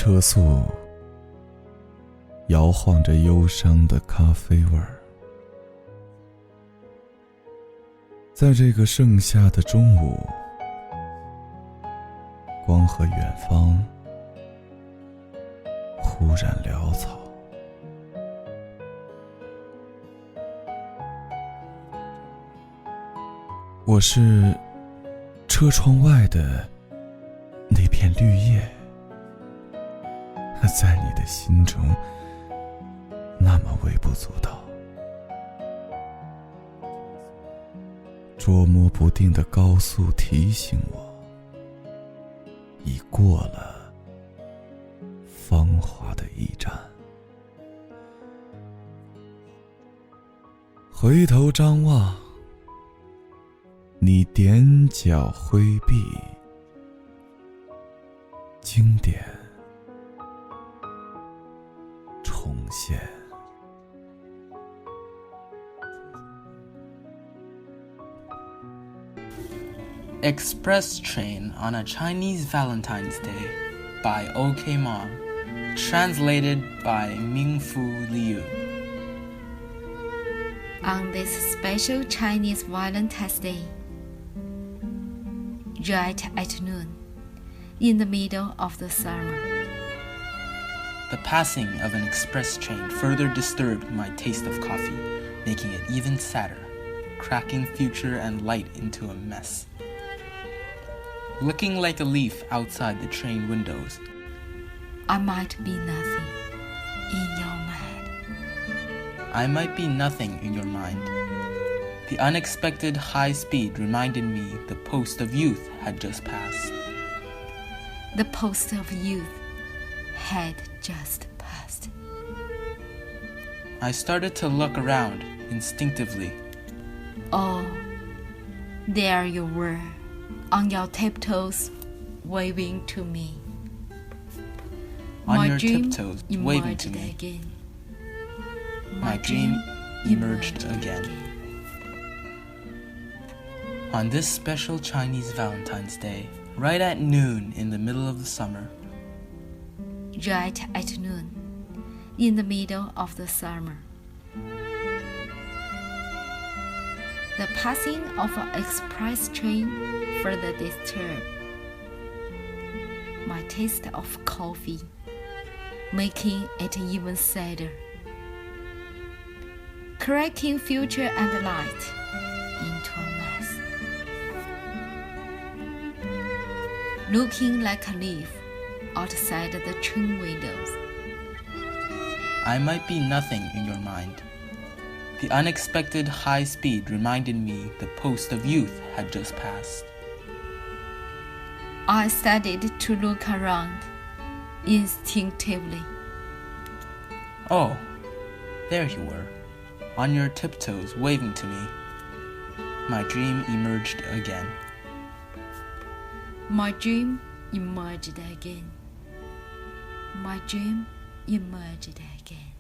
车速摇晃着忧伤的咖啡味儿。在这个盛夏的中午，光和远方忽然潦草。我是车窗外的那片绿叶，在你的心中那么微不足道。捉摸不定的高速提醒我，已过了芳华的驿站。回头张望，你踮脚挥臂，经典重现。Express Train on a Chinese Valentine's Day by OK Mom, translated by Mingfu Liu. On this special Chinese Valentine's Day, right at noon, in the middle of the summer, The passing of an express train further disturbed my taste of coffee, making it even sadder, cracking future and light into a mess. Looking like a leaf outside the train windows, I might be nothing in your mind. I might be nothing in your mind. The unexpected high speed reminded me the post of youth had just passed. The post of youth had just passed. I started to look around instinctively. Oh, there you were, on your tiptoes, waving to me. On My your dream tiptoes, waving to emerged me. again. My dream emerged again. On this special Chinese Valentine's Day, right at noon in the middle of the summer, Right at noon, in the middle of the summer, the passing of an express train further disturbed my taste of coffee, making it even sadder, cracking future and light into a mess. Looking like a leaf outside the train windows, I might be nothing in your mind. The unexpected high speed reminded me the post of youth had just passed. I started to look around instinctively. Oh, there you were, on your tiptoes waving to me. My dream emerged again. My dream emerged again. My dream emerged again.